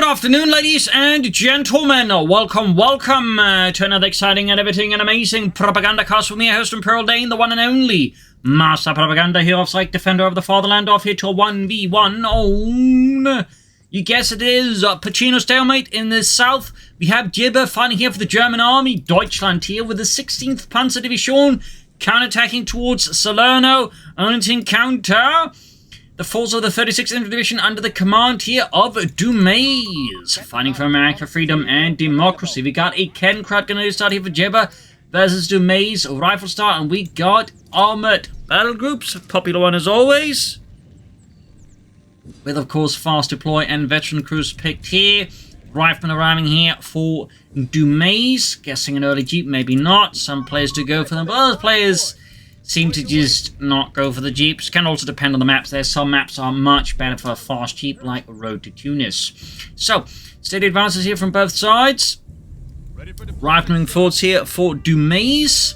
Good afternoon, ladies and gentlemen. Welcome to another exciting and everything and amazing Propagandacast with me, host and Pearl Dane, the one and only Master Propaganda, hero of Psych, defender of the fatherland, off here to a 1v1 on... You guess it is, Pachino Stalemate in the south. We have Jibber fighting here for the German army, Deutschland here with the 16th Panzer Division counter-attacking towards Salerno, only to encounter the force of the 36th Infantry Division under the command here of Dumais, fighting for America, freedom, and democracy. We got a Ken-Crowd grenadier start here for Jibber versus Dumais, rifle start, and we got armoured battle groups, popular one as always, with of course fast deploy and veteran crews picked here. Riflemen arriving here for Dumais, guessing an early Jeep, maybe not. Some players do go for them, but other players seem to just not go for the Jeeps. Can also depend on the maps. There's some maps are much better for a fast Jeep, like Road to Tunis. So, steady advances here from both sides. Riflemen forwards here for Dumais.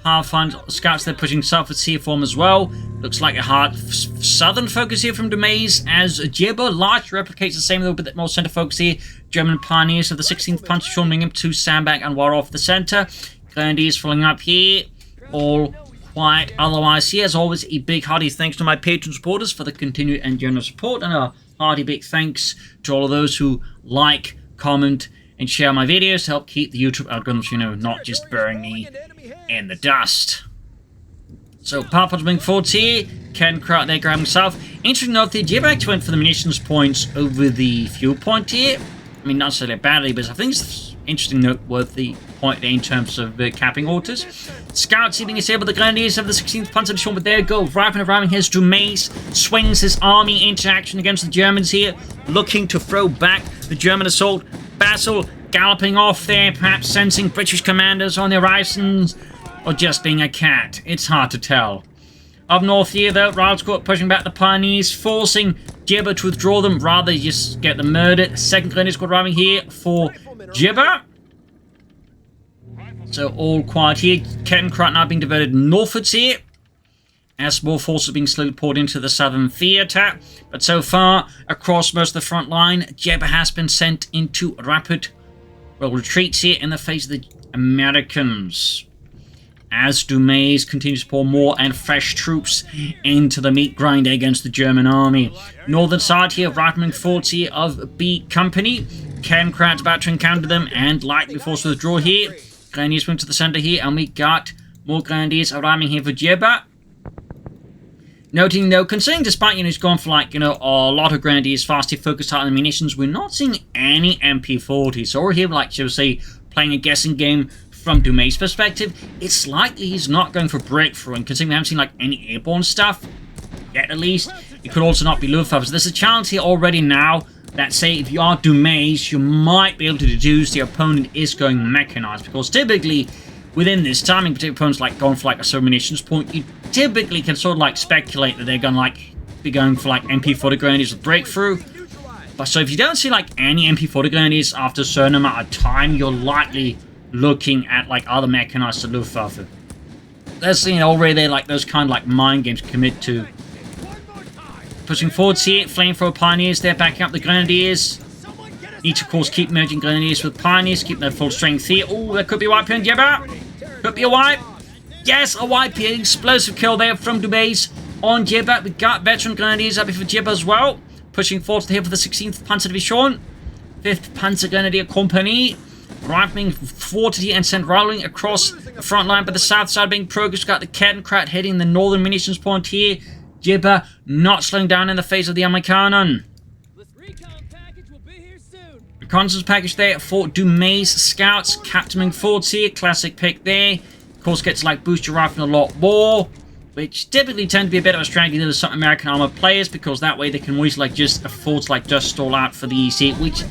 Pathfinder scouts, they're pushing southwards here for them as well. Looks like a hard southern focus here from Dumais, as Jibber large replicates the same, though, but more center focus here. German pioneers of the 16th Panzer showing him to sandbag and wire off the center. Grenadiers filling up here. All quiet otherwise here. As always, a big hearty thanks to my patron supporters for the continued and generous support, and a hearty big thanks to all of those who like, comment, and share my videos to help keep the YouTube algorithms, you know, not just burying me in the dust. So, Pathfinder's moving forwards here. Ken-Crowd there grabbing south. Interesting note, the Jibber actually went for the munitions points over the fuel point here. I mean, not necessarily badly, but I think it's interesting noteworthy point there in terms of capping orders. Scouts being disabled, the Grenadiers of the 16th Panzer Division, but there go. Rifleman arriving here, Dumais swings his army into action against the Germans here, looking to throw back the German assault. Basil galloping off there, perhaps sensing British commanders on the horizons, or just being a cat. It's hard to tell. Up north here, though, Riot Squad pushing back the pioneers, forcing Jibber to withdraw them, rather just get them murdered. Second Grenadier Squad arriving here for Jibber. So all quiet here. Ken-Crowd now being diverted northwards here, as more forces are being slowly poured into the southern theatre. But so far, across most of the front line, Jibber has been sent into rapid retreats here in the face of the Americans, as Dumais continues to pour more and fresh troops into the meat grinder against the German army. Northern side here, riflemen forwards here of B Company. Ken-Crowd's about to encounter them and likely forced to withdraw here. Grenadiers move to the center here, and we got more Grenadiers arriving here for Jibber. Noting though, considering despite, you know, he's gone for like, you know, a lot of Grenadiers fastly focused out on the munitions, we're not seeing any MP40. So we're here, like, shall we say, playing a guessing game from Dumais' perspective. It's likely he's not going for breakthrough, and considering we haven't seen like any airborne stuff yet, at least, it could also not be Luftwaffe. So there's a chance here already now that, say, if you are Dumais, you might be able to deduce the opponent is going mechanized, because typically within this timing, particular opponents like going for like a certain munitions point, you typically can sort of like speculate that they're gonna like be going for like MP40 grenadiers with breakthrough. But so if you don't see like any MP40 grenadiers after a certain amount of time, you're likely looking at like other mechanized to Luftwaffe. There's, you know, already like those kind of like mind games commit to. Pushing forwards here, flamethrower pioneers, they're backing up the Grenadiers. Need to, of course, keep merging Grenadiers with pioneers, keep their full strength here. Oh, there could be a wipe here on Jibber. Could be a wipe. Yes, a wipe here. Explosive kill there from Dumais on Jibber. We got veteran Grenadiers up here for Jibber as well. Pushing forwards here for the 16th Panzer Division. 5th Panzer Grenadier Company. Rifling thwarted here and sent rolling across the front line, but the south side being progressed. Got the Ken-Crowd heading the northern munitions point here. Jibber not slowing down in the face of the Amerikaner. Reconnaissance package there for Dumais scouts. Captaining forwards here. Classic pick there. Of course, gets like boost your rifle a lot more, which typically tend to be a bit of a strategy to some American armor players, because that way they can always like just afford to like just stall out for the EC, which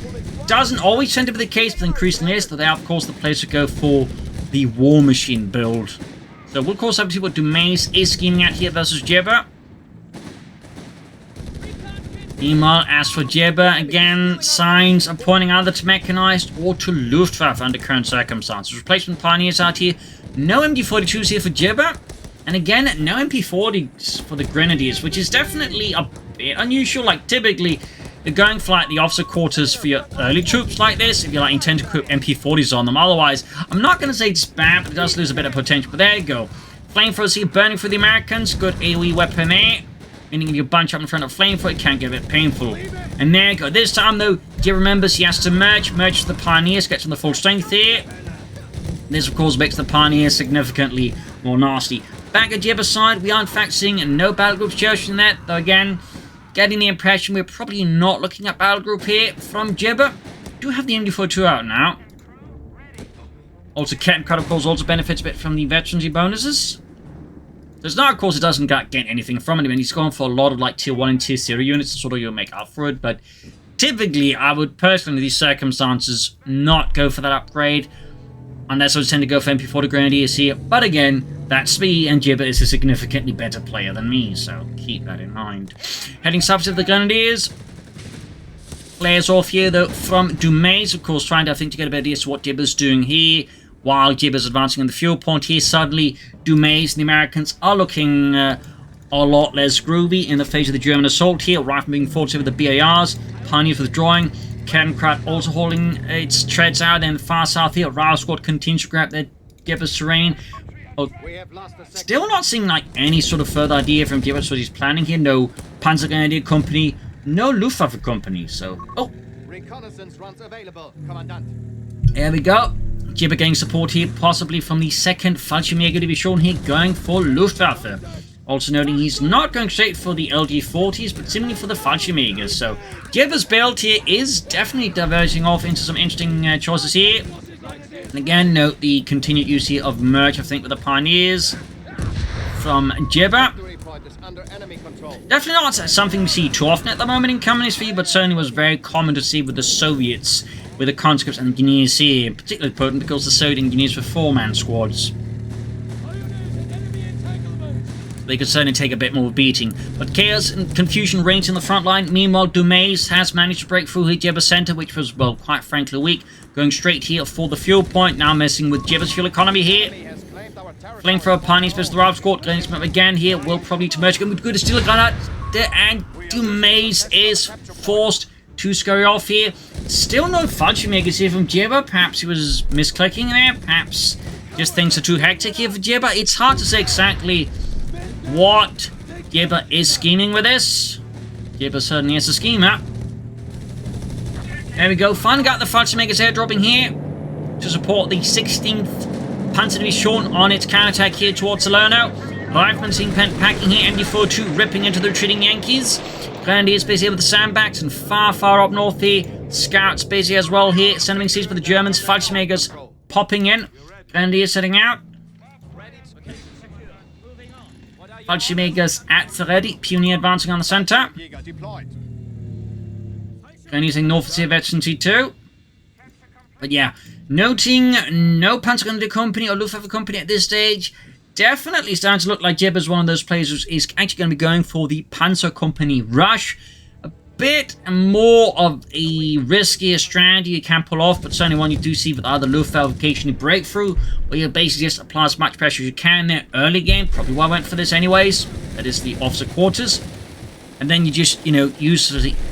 doesn't always tend to be the case, but increasingly is. So they are, of course, the players who go for the War Machine build. So we'll, of course, have to see what Dumais is scheming at here versus Jibber. Meanwhile, as for Jibber, again, signs are pointing either to mechanized or to Luftwaffe under current circumstances. Replacement pioneers out here. No MD-42s here for Jibber. And again, no MP40s for the Grenadiers, which is definitely a bit unusual. Like, typically, you're going for like the officer quarters for your early troops like this, if you like intend to equip MP40s on them. Otherwise, I'm not going to say it's bad, but it does lose a bit of potential. But there you go. Flamethrowers here burning for the Americans. Good AoE weapon there. Meaning if you bunch up in front of flamethrower, it can get a bit painful. And there you go. This time though, Jibber remembers he has to merge to the Pioneers, gets on the full strength here. This of course makes the Pioneers significantly more nasty. Back at Jibber's side, we are in fact seeing no battle groups chosen that, though again, getting the impression we're probably not looking at battle group here from Jibber. Do have the MD42 out now. Also, Kettencut of course also benefits a bit from the veterancy bonuses. There's not, of course, it doesn't gain anything from it. I mean, he's going for a lot of like tier 1 and tier 0 units to sort of make up for it, but typically I would personally in these circumstances not go for that upgrade unless I would tend to go for MP40 Grenadiers here. But again, that's me, and Jibber is a significantly better player than me, so keep that in mind. Heading south to the Grenadiers. Flares off here though from Dumais, of course, trying to, I think, to get a better idea as to what Jibber's doing here. While Jibber's advancing on the fuel point here, suddenly Dumais and the Americans are looking a lot less groovy in the face of the German assault here. Rifle moving forward with the BARs, Pioneers withdrawing, Kettencut also holding its treads out, and far south here, Rail Squad continues to grab their Jibber's terrain. Oh, still not seeing like any sort of further idea from Jibber, so he's planning here. No Panzer Grenadier Company, no Luftwaffe Company, so... Oh! Reconnaissance runs available, Commandant. There we go. Jibber getting support here, possibly from the 2nd Fallschirmjäger Division here, going for Luftwaffe. Also noting he's not going straight for the LG-40s, but simply for the Fallschirmjägers. So Jibber's build here is definitely diverging off into some interesting choices here. And again, note the continued use here of merge, I think, with the Pioneers from Jibber. Definitely not something we see too often at the moment in Communist V, but certainly was very common to see with the Soviets, with the conscripts and engineers here, particularly potent because the Soviet engineers were 4-man squads. They could certainly take a bit more beating. But chaos and confusion reigns in the front line. Meanwhile, Dumais has managed to break through here Jibber's center, which was, well, quite frankly weak. Going straight here for the fuel point, now messing with Jibber's fuel economy here. Flamethrower, Pioneers versus the Rail Squad. Glennisman again here, will probably to merge. Good to steal a gun out there, and Dumais is forced to scurry off here. Still no Fallschirmjägers here from Jibber. Perhaps he was misclicking there. Perhaps just things are too hectic here for Jibber. It's hard to say exactly what Jibber is scheming with this. Jibber certainly is a schemer. There we go. Finally got the Fallschirmjägers airdropping here to support the 16th Panzer Division on its counterattack here towards Salerno. Riflemen seen packing here. MD42 ripping into the retreating Yankees. Grenadiers busy with the sandbags, and far up north here, Scouts busy as well here. Sending seas for the Germans. Fallschirmjägers popping in. Grenadiers setting out. Fallschirmjägers at the ready. Pioneer advancing on the center. Grenadiers in north here, veteran C2. But yeah, noting no Panzer Grenadier Company or Luftwaffe Company at this stage. Definitely starting to look like Jibber's one of those players who is actually going to be going for the Panzer Company rush. A bit more of a riskier strategy you can pull off, but certainly one you do see with either Luftwaffe occasionally breakthrough, where you basically just apply as much pressure as you can in there early game. Probably why I went for this anyways. That is the officer quarters. And then you just, use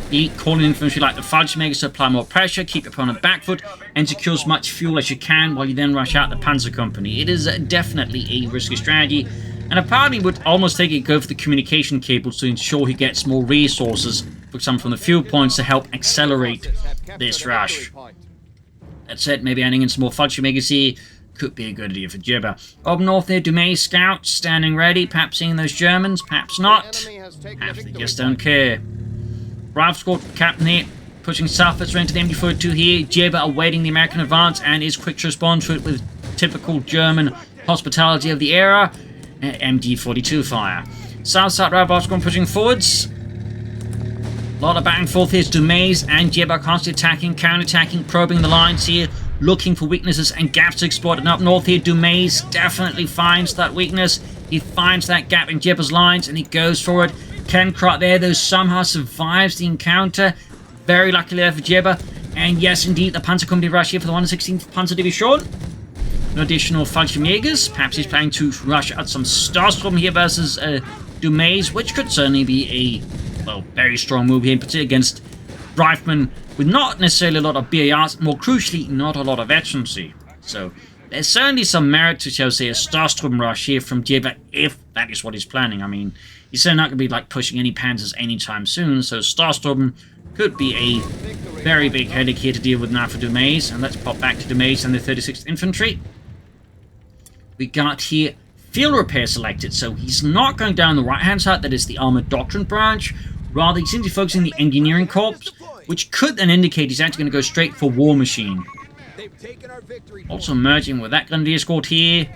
the calling infantry like the Fallschirmjägers to apply more pressure, keep your opponent back foot, and secure as much fuel as you can while you then rush out the Panzer Company. It is definitely a risky strategy, and a part of me would almost take it go for the communication cables to ensure he gets more resources, for example from the fuel points, to help accelerate this rush. That said, maybe adding in some more Fallschirmjägers here could be a good idea for Jibber. Up north there, Dumais scouts standing ready, perhaps seeing those Germans, perhaps not. Perhaps they just don't care. Rail Squad captain here, pushing southwards into the MD42 here. Jibber awaiting the American advance and is quick to respond to it with typical German hospitality of the era. MD42 fire. South side Rail Squad pushing forwards. A lot of back and forth here. Dumais and Jibber constantly attacking, counter-attacking, probing the lines here, looking for weaknesses and gaps to exploit. And up north here, Dumais definitely finds that weakness. He finds that gap in Jibber's lines and he goes for it. Kettencut there, though, somehow survives the encounter. Very luckily there for Jibber. And yes, indeed, the Panzer Company rush here for the 116th Panzer Division. No additional Fallschirmjägers. Perhaps he's planning to rush out some Starstorm here versus Dumais, which could certainly be a, well, very strong move here, particularly against Riflemen with not necessarily a lot of BARs, more crucially, not a lot of veterancy. So there's certainly some merit to, shall we say, a Starstrom rush here from Jibber, if that is what he's planning. I mean, he's certainly not going to be like pushing any Panzers anytime soon, so Starstrom could be a very big headache here to deal with now for Dumais. And let's pop back to Dumais and the 36th Infantry. We got here field repair selected, so he's not going down the right-hand side, that is the Armored Doctrine branch. Rather, he seems to be focusing on the Engineering Corps, which could then indicate he's actually going to go straight for War Machine. Also merging with that Grenadier Squad here.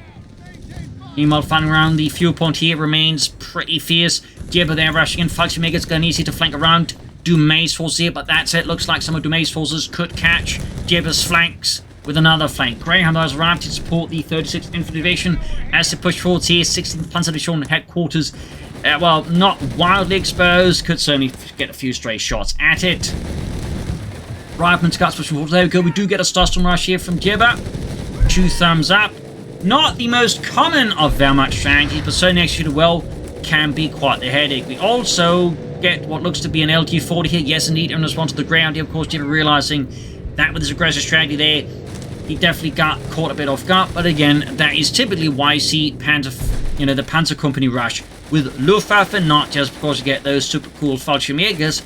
Meanwhile, finding around the fuel point here remains pretty fierce. Jibber there rushing in. Fallschirmjäger's going to easy to flank around Dumais' forces here, but that's it. Looks like some of Dumais' forces could catch Jibber's flanks with another flank. Greyhound has arrived to support the 36th Infantry Division as they push forwards here. 16th Panzer Division headquarters, well, not wildly exposed. Could certainly get a few stray shots at it. Rifleman Scouts pushing forward. There we go. We do get a Starstrom rush here from Jibber. 2 thumbs up. Not the most common of Wehrmacht strategies, but certainly executed well can be quite the headache. We also get what looks to be an LT-40 here. Yes, indeed, in response to the ground here. Of course, Jibber realizing that with his aggressive strategy there, he definitely got caught a bit off guard. But again, that is typically why you see Panzer, the Panzer Company rush with Luftwaffe, not just because you get those super cool Fallschirmjägers,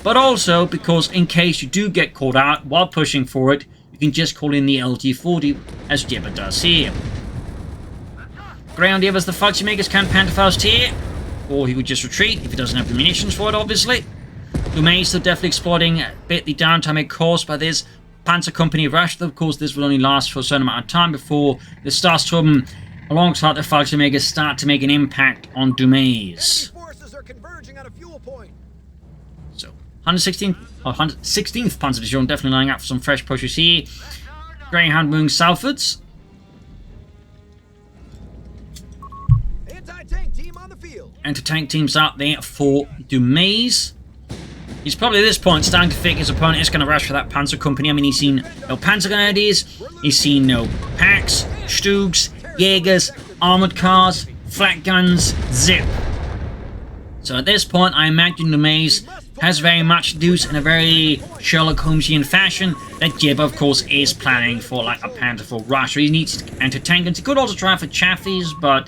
but also because in case you do get caught out while pushing for it, you can just call in the LT-40, as Jibber does here. Ground here as the Fallschirmjägers can Pantherfaust here, or he would just retreat if he doesn't have the munitions for it, obviously. Dumais still definitely exploiting a bit the downtime caused by this Panzer Company rush, though of course this will only last for a certain amount of time before the Starstrom alongside the Fallschirmjägers start to make an impact on Dumais. So 116th Panzer Division definitely lining up for some fresh pushes here. Greyhound moving southwards. Anti-tank teams out there for Dumais. He's probably at this point starting to think his opponent is going to rush for that Panzer Company. I mean, he's seen no Panzer Grenadiers, he's seen no Packs, Stugs, Jägers, armored cars, flak guns, zip. So at this point, I imagine Dumais has very much deduced in a very Sherlock Holmesian fashion that Jibber, of course, is planning for like a Panther rush. So he needs anti-tank, and he could also try for Chaffees, but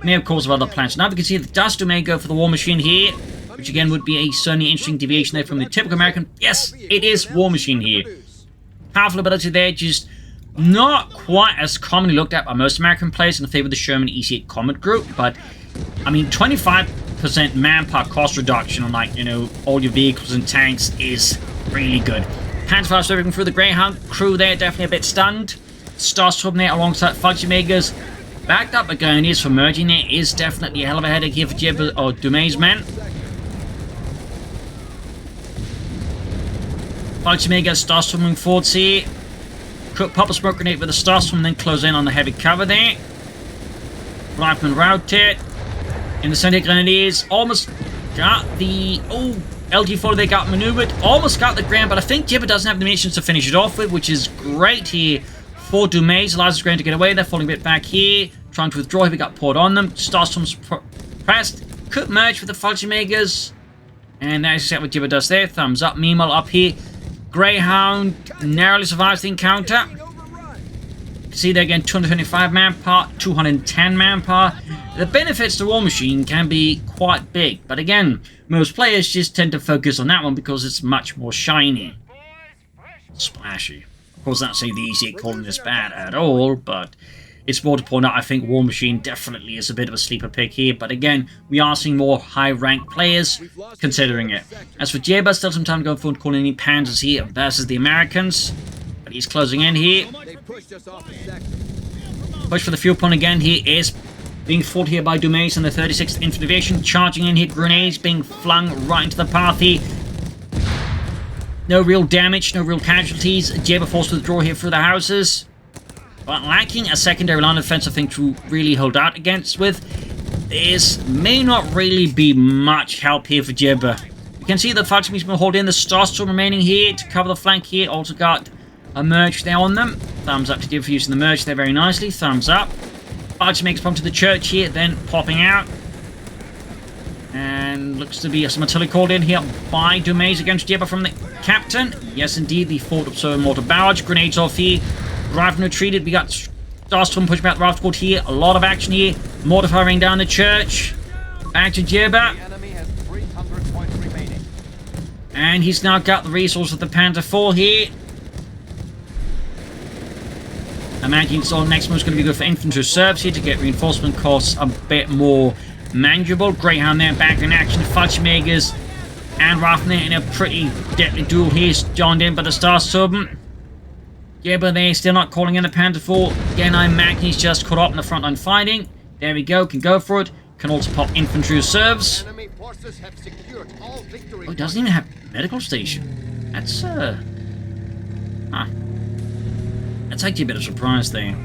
may of course have other plans. Now we can see that does Dumais go for the War Machine here, which again would be a certainly interesting deviation there from the typical American. Yes, it is War Machine here. Powerful ability there, just not quite as commonly looked at by most American players in favor of the Sherman EC8 Comet Group, but I mean 25% manpower cost reduction on all your vehicles and tanks is really good. Pantherfaust everything through the Greyhound crew there, definitely a bit stunned. Starstrom there alongside Fallschirmjägers. Backed up by Grenadiers for merging there is definitely a hell of a headache here for Jibber or Dumais' men. Fallschirmjäger, Starstrom moving forwards here. Pop a smoke grenade with the Starstrom, then close in on the heavy cover there. Rifleman routed. In the center, Grenadiers almost got the LT-40 they got maneuvered. Almost got the ground, but I think Jibber doesn't have the munitions to finish it off with, which is great here for Dumais. Allows his ground to get away. They're falling a bit back here, trying to withdraw. He got poured on them. Starstrom's pressed. Could merge with the Fallschirmjägers. And that's exactly what Jibber does there. Thumbs up. Meanwhile, up here, Greyhound narrowly survives the encounter. See there again, 225 manpower, 210 manpower. The benefits to War Machine can be quite big, but again, most players just tend to focus on that one because it's much more shiny. Splashy. Of course, not saying the EC8 calling this bad at all, but it's more to point out I think War Machine definitely is a bit of a sleeper pick here, but again, we are seeing more high-ranked players considering it. As for Jibber, still some time to go forward calling any Panzers here versus the Americans, but he's closing in here. Push for the fuel point again here is being fought here by Dumais and the 36th Infantry Division, charging in here, grenades being flung right into the path here. No real damage, no real casualties. Jibber forced to withdraw here through the houses, but lacking a secondary line of defense, I think, to really hold out against with. This may not really be much help here for Jibber. You can see the Fallschirmjägers been holding in, the Starstrom remaining here to cover the flank here. Also got a merge there on them. Thumbs up to Jibber for using the merge there very nicely. Thumbs up. Fallschirmjägers pump to the church here, then popping out. And looks to be some artillery called in here by Dumais against Jibber from the captain. Yes, indeed, the Fort Observer mortar barrage. Grenades off here. Raven retreated. We got Starstorm pushing back the raft squad here. A lot of action here. Mortar firing down the church. Back to Jibber. The enemy has 300 points remaining. And he's now got the resource of the Panzer IV here. I imagine so next move's going to be good for infantry reserves here to get reinforcement costs a bit more manageable. Greyhound there back in action. Fallschirmjägers and Raffner in a pretty deadly duel here. Joined in by the Starsturm. Yeah, but they're still not calling in the Panzer IV. Again, I imagine he's just caught up in the front line fighting. There we go. Can go for it. Can also pop infantry reserves. Enemy forces have secured all victory. Oh, he doesn't even have medical station. That's That's actually a bit of a surprise there.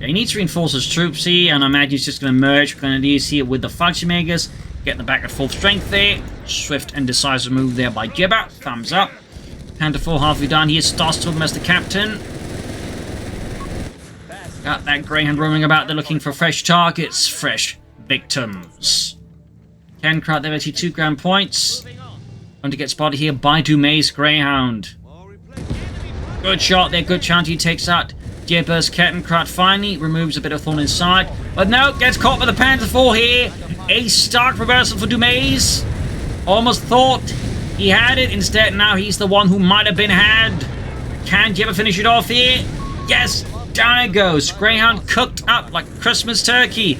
Yeah, he needs to reinforce his troops here, and I imagine he's just going to merge Grenadiers here with the Fallschirmjägers. Getting them back at full strength there. Swift and decisive move there by Jibber. Thumbs up. Panzer IV halfway down here. Starstorm as the captain. Got that Greyhound roaming about. They're looking for fresh targets, fresh victims. Kenkrat there, 82 ground points. Going to get spotted here by Dumais Greyhound. Good shot there, good chance. He takes out Jibber's Kettenkrat. Finally removes a bit of thorn inside. But no, gets caught by the Panzer IV here. A stark reversal for Dumais. Almost thought he had it. Instead, now he's the one who might have been had. Can Jibber finish it off here? Yes, down it goes. Greyhound cooked up like Christmas turkey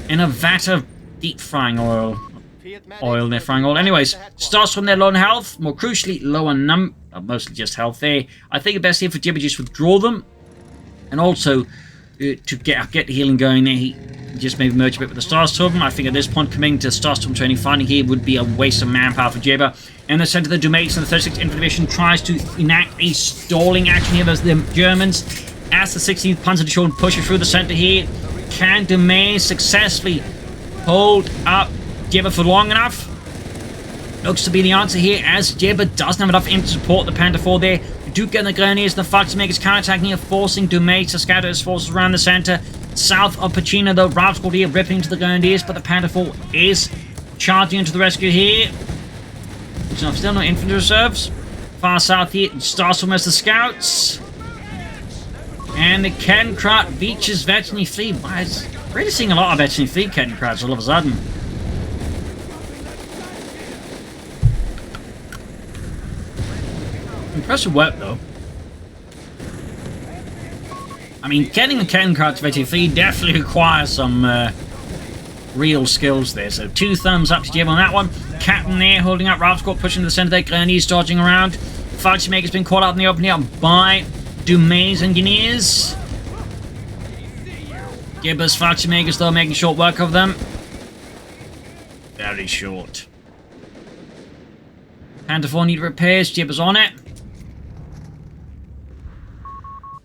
in a vat of deep frying oil. They're frying oil. Anyways, starts from their low on health. More crucially, low on mostly just health there. I think the best here for Jibber just withdraw them. And also, to get the healing going there, he just maybe merge a bit with the Starstorm. I think at this point, coming to Starstorm training fighting here would be a waste of manpower for Jibber. In the center, the Dumais and the 36th Infantry Division tries to enact a stalling action here as the Germans, as the 16th Panzer Division pushes through the center here. Can Dumais successfully hold up Jibber for long enough? Looks to be the answer here, as Jibber doesn't have enough to support the Panzer IV there. We do get the Grenadiers and the Fallschirmjägers counterattacking here, forcing Dumais to scatter his forces around the center. South of Pachino, the Rav Squad here ripping into the Grenadiers, but the Panzer IV is charging into the rescue here. So still no infantry reserves. Far south here, Starstorm as the scouts. And the Kenkrat reaches veteran fleet. Wow, it's really seeing a lot of veteran fleet Kenkrats all of a sudden. Impressive work, though. I mean, getting the Kenkrat to veteran fleet definitely requires some real skills there. So 2 thumbs up to Jim on that one. Captain there holding up. Ralph Scott pushing to the center there. Grenadiers dodging around. Fallschirmjäger's been caught out in the open here by Dumais engineers. Jibber's Fallschirmjägers though making short work of them. Very short. Panzer IV need repairs. Jibber's on it.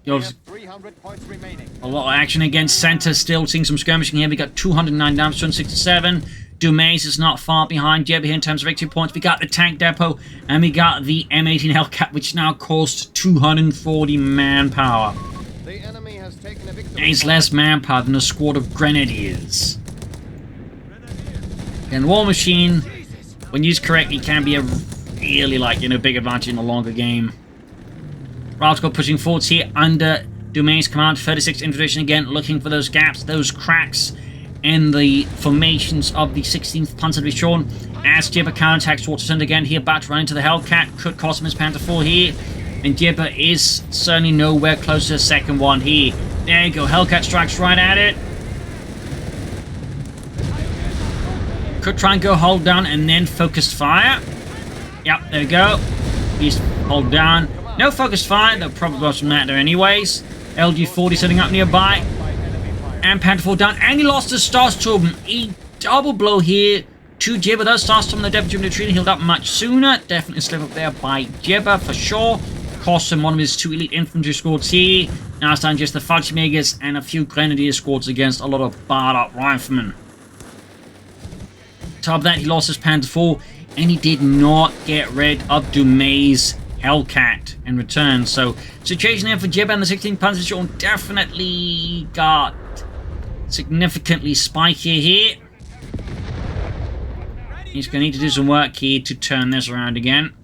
Have 300 points remaining. A lot of action against center. Still seeing some skirmishing here. We got 209 down, 267. Dumais is not far behind Jibber here in terms of victory points. We got the tank depot, and we got the M18 Hellcat, which now costs 240 manpower. The enemy has taken a victory. And it's less manpower than a squad of Grenadiers. And War Machine, when used correctly, can be a really, big advantage in a longer game. Ralsco pushing forwards here under Dumais' command. 36th Infantry Division again looking for those gaps, those cracks in the formations of the 16th Panzer Division. As Jibber counterattacks towards the center again here, about to run into the Hellcat. Could cost him his Panzer IV here. And Jibber is certainly nowhere close to the second one here. There you go, Hellcat strikes right at it. Could try and go hold down and then focused fire. Yep, there we go. He's hold down. No focused fire, they'll probably doesn't matter anyways. LG-40 setting up nearby. And Panzer IV down. And he lost his Starsturm. A double blow here to Jibber. Those Starsturm, the Deputy Retreat healed up much sooner. Definitely slip up there by Jibber for sure. Cost him one of his 2 elite infantry squads here. Now it's down just the Fallschirmjägers and a few Grenadier squads against a lot of barred up riflemen. Top of that, he lost his Panzer IV. And he did not get rid of Dumais' Hellcat in return. So, situation there for Jibber and the 16th Panzer Division definitely got significantly spikier here. He's going to need to do some work here to turn this around again.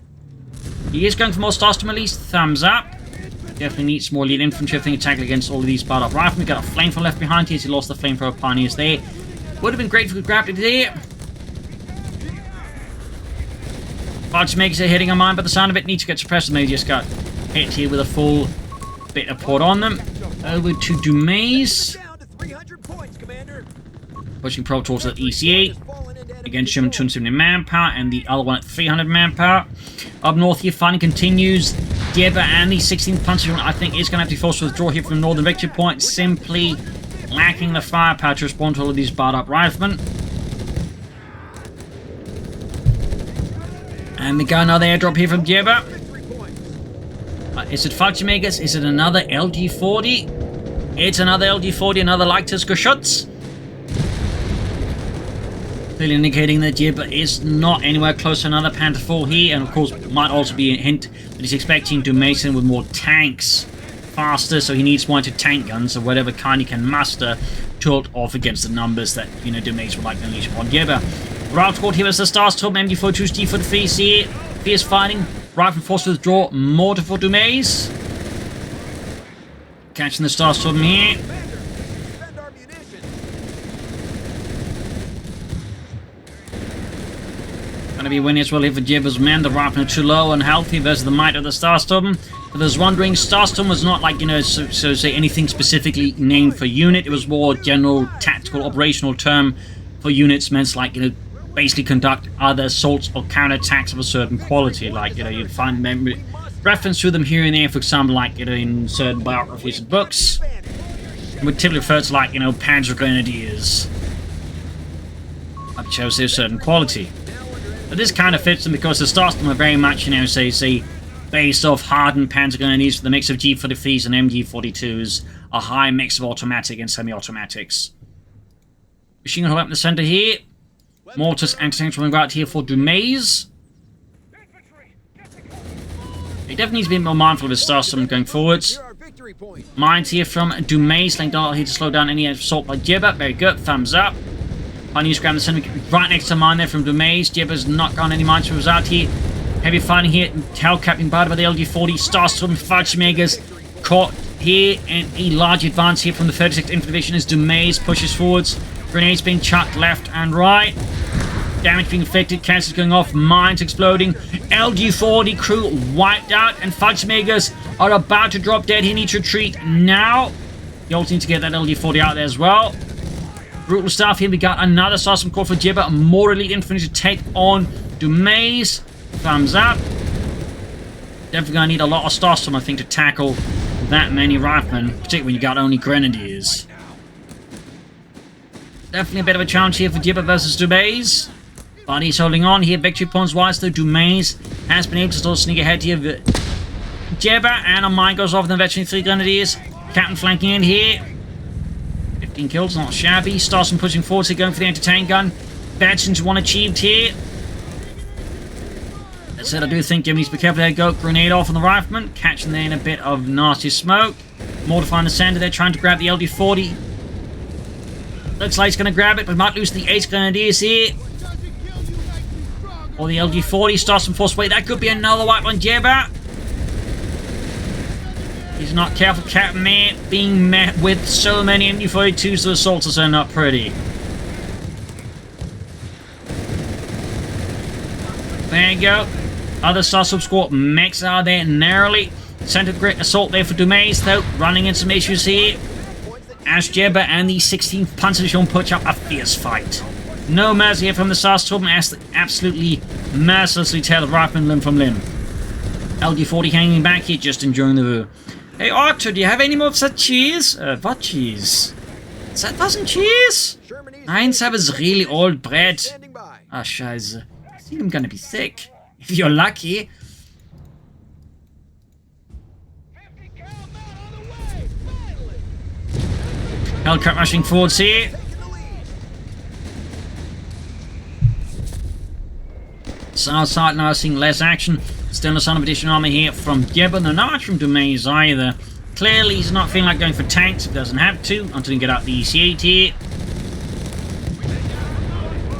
He is going for more Starstorm at least. Thumbs up. Definitely needs more lead infantry, I think, to tackle against all of these barred up riflemen. We've got a flamethrower left behind here. He lost the flamethrower pioneers there. Would have been great if we could grab it there. Fudge makes it hitting a mine, but the sound of it needs to get suppressed. And they just got hit here with a full bit of port on them. Over to Dumais. Pushing Pro towards the EC8. Against German 270 manpower and the other one at 300 manpower. Up north here, fighting continues. Jibber and the 16th Panzer Division, I think, is going to have to be forced to withdraw here from Northern Victory Point, simply lacking the firepower to respond to all of these barred up riflemen. And we got another airdrop here from Jibber. Is it Fallschirmjägers? Is it another LG-40? It's another LG-40, another Leichters Geschütz. Clearly indicating that Jibber is not anywhere close to another Panther 4 here, and of course might also be a hint that he's expecting to Mason with more tanks faster, so he needs more anti-tank guns of whatever kind he can muster to hold off against the numbers that, you know, Dumais would like to unleash upon Jibber. Route squad here is the Starstorm, MG42s, D43s here. Fierce fighting, rifle forced to withdraw, mortar for Dumais. Catching the Starstorm here. Gonna be winning as well here for Jibber's men. The riflemen are too low and healthy versus the might of the Starstorm. For those wondering, Starstorm was not like, you know, so say anything specifically named for unit. It was more general tactical operational term for units meant like, you know, basically conduct other assaults or counterattacks of a certain quality. Like, you know, you'd find reference to them here and there, for example, like, you know, in certain biographies and books. It would typically refer to, like, you know, Panzer Grenadiers. That shows their certain quality. But this kind of fits them because the Starstorm are very much, you know, say based off hardened Panzer Grenadiers with a mix of G43s and MG42s, a high mix of automatic and semi-automatics. Machine gun up in the center here. Mortars anti-tanks running right here for Dumais. He definitely needs to be more mindful of his Starstorm going forwards. Mines here from Dumais, laying down here to slow down any assault by Jibber. Very good, thumbs up. Pioneers grab the center right next to mine there from Dumais. Jibber's not got any mines, so he was out here. Heavy fighting here, Hellcat barred by the LG-40. Starstorm, Fallschirmjägers caught here, and a large advance here from the 36th Infantry Division as Dumais pushes forwards. Grenades being chucked left and right. Damage being inflicted, cannons going off, mines exploding. LG-40 crew wiped out, and Fallschirmjägers are about to drop dead. He needs to retreat now. You also need to get that LG-40 out there as well. Brutal stuff here. We got another Starstorm call for Jibber. More elite infantry to take on Dumais. Thumbs up. Definitely going to need a lot of Starstorm, I think, to tackle that many riflemen, particularly when you got only Grenadiers. Definitely a bit of a challenge here for Jibber versus Dumais. But he's holding on here. Victory points wise, though, Dumais has been able to still sneak ahead here. Jibber, and a mine goes off in the veteran 3 Grenadiers. Captain flanking in here. 15 kills, not shabby. Starstorm pushing forward, here, going for the anti-tank gun. Veterans one achieved here. That said, I do think Jim needs to be careful. There you go. Grenade off on the rifleman. Catching there in a bit of nasty smoke. Mortifying the center. They're trying to grab the LD-40. Looks like he's going to grab it, but might lose the 8 Grenadiers here. Or the LG-40. Starstorm force away. That could be another wipe on Jibber. He's not careful. Captain Man being met with so many MG-42s. The assaults are not pretty. There you go. Other Starstorm squad mechs are there narrowly. Center grid assault there for Dumais, though. Running into some issues here. As Jibber and the 16th Panzer Division put up a fierce fight. No mercy here from the Starstorm as they absolutely mercilessly tear the rifleman limb from limb. LG-40 hanging back here, just enjoying the view. Hey Archer, do you have any more of that cheese? What cheese? That wasn't cheese? Heinz has really old bread. Ah, scheiße. I think I'm gonna be sick. If you're lucky. Hellcat rushing forwards here. South side now seeing less action. Still a son of additional army here from Jibber. No, not much from Dumais either. Clearly he's not feeling like going for tanks if he doesn't have to until he can get out the EC8 here.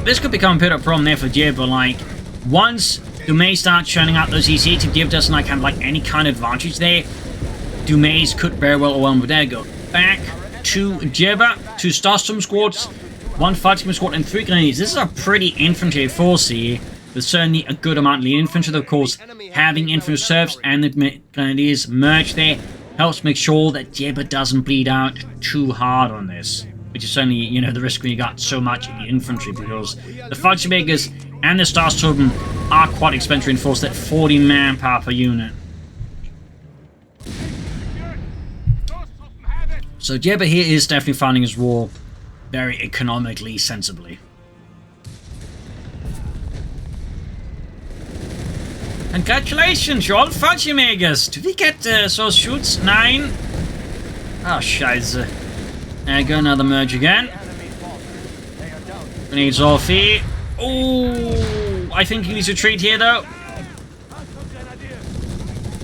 this could become a bit of a problem there for Jibber. Like, once Dumais starts churning out those EC8s, if Jibber doesn't like have like any kind of advantage there, Dumais could very well overwhelm. But there you go. Back to Jibber, 2 Starstorm squads, 1 fighting squad, and 3 grenadiers. This is a pretty infantry force here. There's certainly a good amount of lead infantry. Of course, having infantry reserves and the grenadiers merged there helps make sure that Jibber doesn't bleed out too hard on this. Which is certainly, you know, the risk when you got so much in the infantry, because the fighting makers and the Starstorm are quite expensive in force at 40 manpower per unit. So Jibber here is definitely finding his war very economically, sensibly. Congratulations, you all fighting makers! Did we get so shoots? 9? Oh, scheiße. There you go, another merge again. Grenades off here. Oh, I think he needs to retreat here though.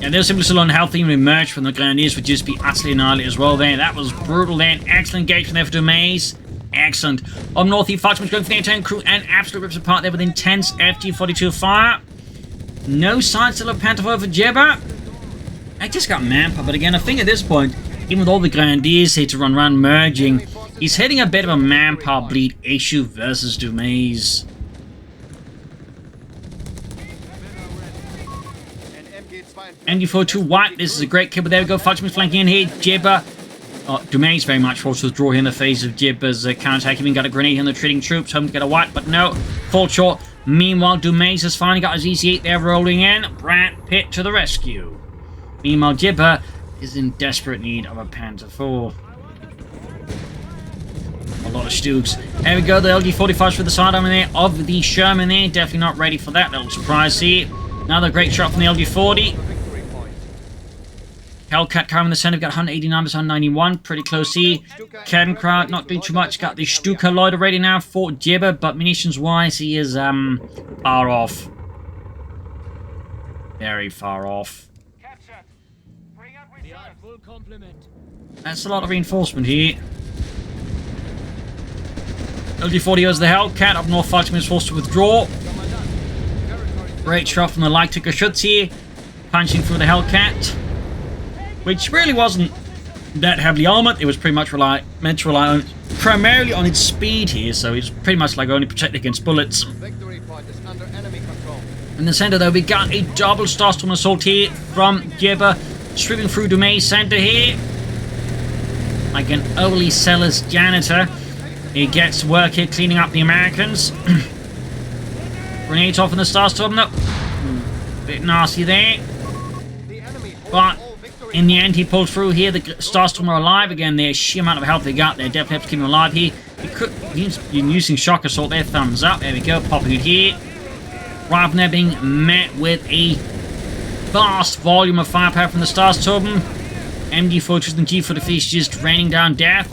Yeah, they're simply still unhealthy. We merge from the Grenadiers would just be utterly annihilated as well there. That was brutal there. Excellent engagement there for Dumais. Excellent. Up north, the Foxman's going for the air crew and absolutely rips apart there with intense FT-42 fire. No sign still of Panther for Jibber. I just got manpower, but again, I think at this point, even with all the Grenadiers here to run around merging, he's hitting a bit of a manpower bleed issue versus Dumais. MD-42 white, this is a great kill, but there we go, Foxman's flanking in here, Jibber. Dumais very much forced to withdraw here in the face of Jibber's counterattack. Even got a grenade on the retreating troops, home to get a white, but no, fall short. Meanwhile, Dumais has finally got his EC8 there rolling in. Brad Pitt to the rescue. Meanwhile, Jibber is in desperate need of a Panther 4. A lot of Stooks. There we go, the LG-45s for the sidearm in there of the Sherman there. Definitely not ready for that little surprise here. Another great shot from the LG-40. Hellcat car in the center, got 189 versus 191, pretty close here. Cadencraft not doing too much, got the Stuka loader ready now for Jibber, but munitions wise, he is far off. Very far off. That's a lot of reinforcement here. LG-40 has the Hellcat, up north fighting is forced to withdraw. Great shot from the light ticker Schutz here, punching through the Hellcat. Which really wasn't that heavily armored. It was pretty much meant to rely on primarily on its speed here, so it's pretty much like only protected against bullets. In the center though, we got a double Starstorm assault here from Jibber, sweeping through Dumais center here. Like an overly zealous janitor. He gets work here cleaning up the Americans. Grenades off in the Starstorm though. Bit nasty there. But in the end, he pulled through here. The Starstorm are alive again. The sheer amount of health they got, they definitely have to keep him alive here. He's using shock assault there. Thumbs up. There we go. Popping it here. Rather than there being met with a vast volume of firepower from the Starstorm, MD-42 and G-45 just raining down death.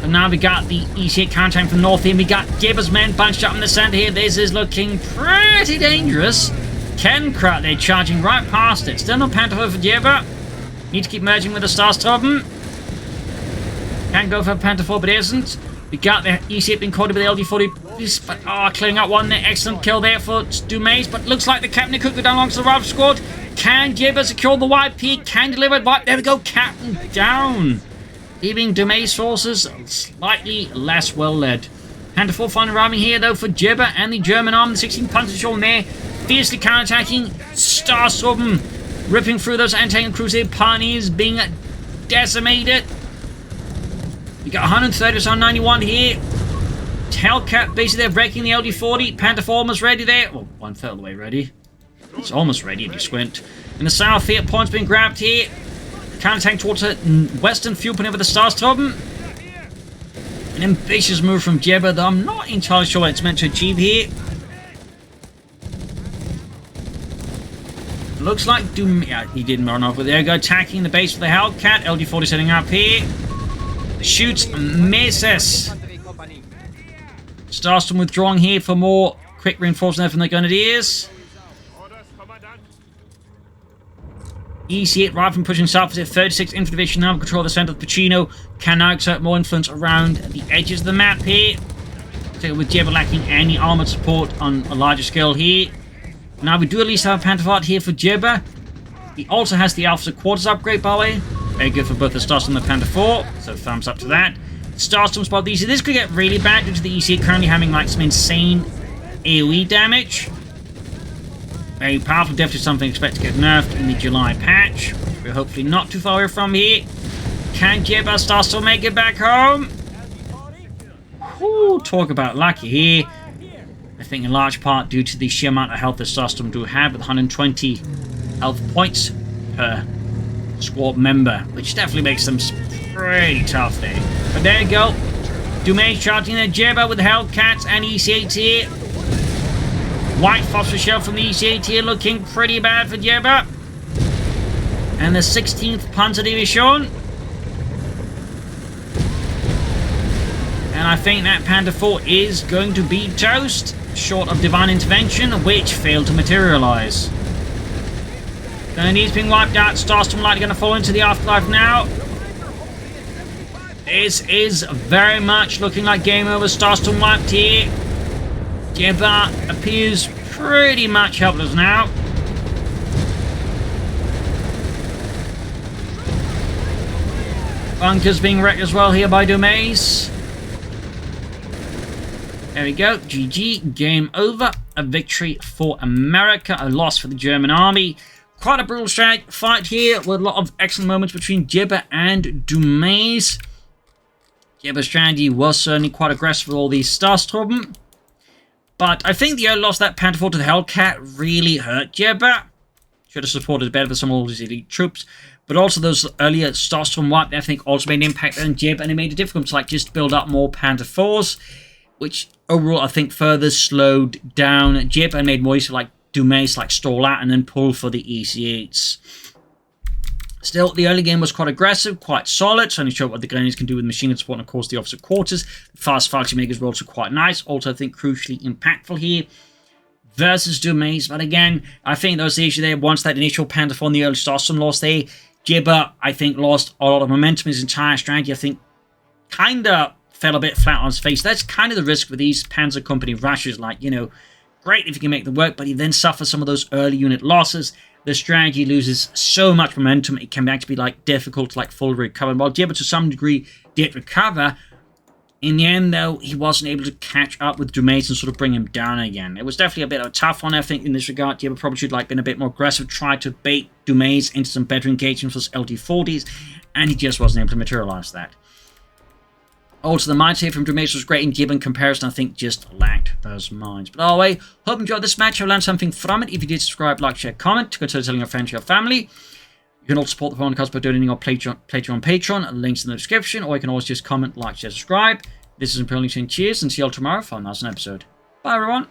And now we got the EC8 counterattack from the north here. We got Jibber's men bunched up in the center here. This is looking pretty dangerous. Cadencraft, they're charging right past it. Still no Panther for Jibber. Need to keep merging with the Starstorm. Can go for a Panther 4, but isn't. We got the EC8 being caught with the LG-40, but clearing up one there. Excellent kill there for Dumais, but looks like the Captain could go down along to the Ralph squad. Can Jibber secure the white peak? Can deliver it? There we go, Captain down. Leaving Dumais' forces slightly less well led. Panther 4 finally arriving here though for Jibber and the German arm. The 16 Panzer Division there. Fiercely counterattacking, Starstorm ripping through those anti-tank cruiser pioneers, being decimated. We got 130 to 91 here. Hellcat basically they're breaking the LD-40. Panther 4 almost ready there. Well, 1/3 of the way ready. It's almost ready if you squint. In the south here, points being grabbed here. Counter-tank towards the western fuel point over the Starstorm. An ambitious move from Jibber, though I'm not entirely sure what it's meant to achieve here. Looks like yeah, he didn't run off, but there we go, attacking the base of the Hellcat. LD-40 setting up here. Shoots, misses. Starstorm withdrawing here for more quick reinforcement from the Grenadiers. EC8 right from pushing south as 36th Infantry Division now control the center of Pachino. Can now exert more influence around the edges of the map here. So with Jibber lacking any armoured support on a larger scale here. Now we do at least have a Panther Fort here for Jibber. He also has the Officer Quarters upgrade, by the way. Very good for both the Starstorm and the Panther Fort, so thumbs up to that. Starstorm spot these. This could get really bad due to the ECA currently having like some insane AoE damage. Very powerful, definitely something expect to get nerfed in the July patch. We're hopefully not too far away from here. Can Jibber Starstorm make it back home? Whew, talk about lucky here. I think in large part due to the sheer amount of health the Starstorm do have with 120 health points per squad member, which definitely makes them pretty tough there. But there you go. Dumais charging at Jibber with Hellcats and EC8 here. White phosphor shell from the EC8 here looking pretty bad for Jibber. And the 16th Panzer Division. And I think that Panther Fort is going to be toast, short of divine intervention, which failed to materialize. And he's being wiped out. Starstorm likely going to fall into the afterlife now. This is very much looking like game over. Starstorm wiped here. Jibber appears pretty much helpless now. Bunkers being wrecked as well here by Dumais. There we go. GG. Game over. A victory for America. A loss for the German army. Quite a brutal fight here with a lot of excellent moments between Jibber and Dumais. Jibber's strategy was certainly quite aggressive with all these Starstorm. But I think the early loss of that Panther Fort to the Hellcat really hurt Jibber. Should have supported better with some of his elite troops. But also those earlier Starstorm wipe, I think, also made an impact on Jibber, and it made it difficult to like just build up more Panther Forts, which overall I think further slowed down Jibber and made more use of like Dumais like stall out and then pull for the EC8s. Still, the early game was quite aggressive, quite solid, so only showed what the Grenadiers can do with machine gun support and of course the Officer Quarters. The fast Falcon Makers were also quite nice, also I think crucially impactful here versus Dumais. But again, I think there was the issue there once that initial Panther Fort and the early Starstorm lost there. Jibber, I think, lost a lot of momentum. His entire strategy, I think, kind of fell a bit flat on his face. That's kind of the risk with these Panzer Company rushes, like, you know, great if you can make them work, but you then suffer some of those early unit losses. The strategy loses so much momentum, it can actually be like difficult to like fully recover. While Jibber to some degree did recover, in the end though, he wasn't able to catch up with Dumais and sort of bring him down again. It was definitely a bit of a tough one, I think, in this regard. Jibber probably should like been a bit more aggressive, try to bait Dumais into some better engagements with LT-40s, and he just wasn't able to materialize that. Also, the mindset from Dumais was great in Jibber in comparison, I think, just lacked those minds. But anyway, hope you enjoyed this match. I learned something from it. If you did, subscribe, like, share, comment. Consider telling your friends, your family. You can also support the podcast by donating on Patreon. Links in the description. Or you can always just comment, like, share, subscribe. This is Imperial Nation. Cheers, and see you all tomorrow for another episode. Bye, everyone.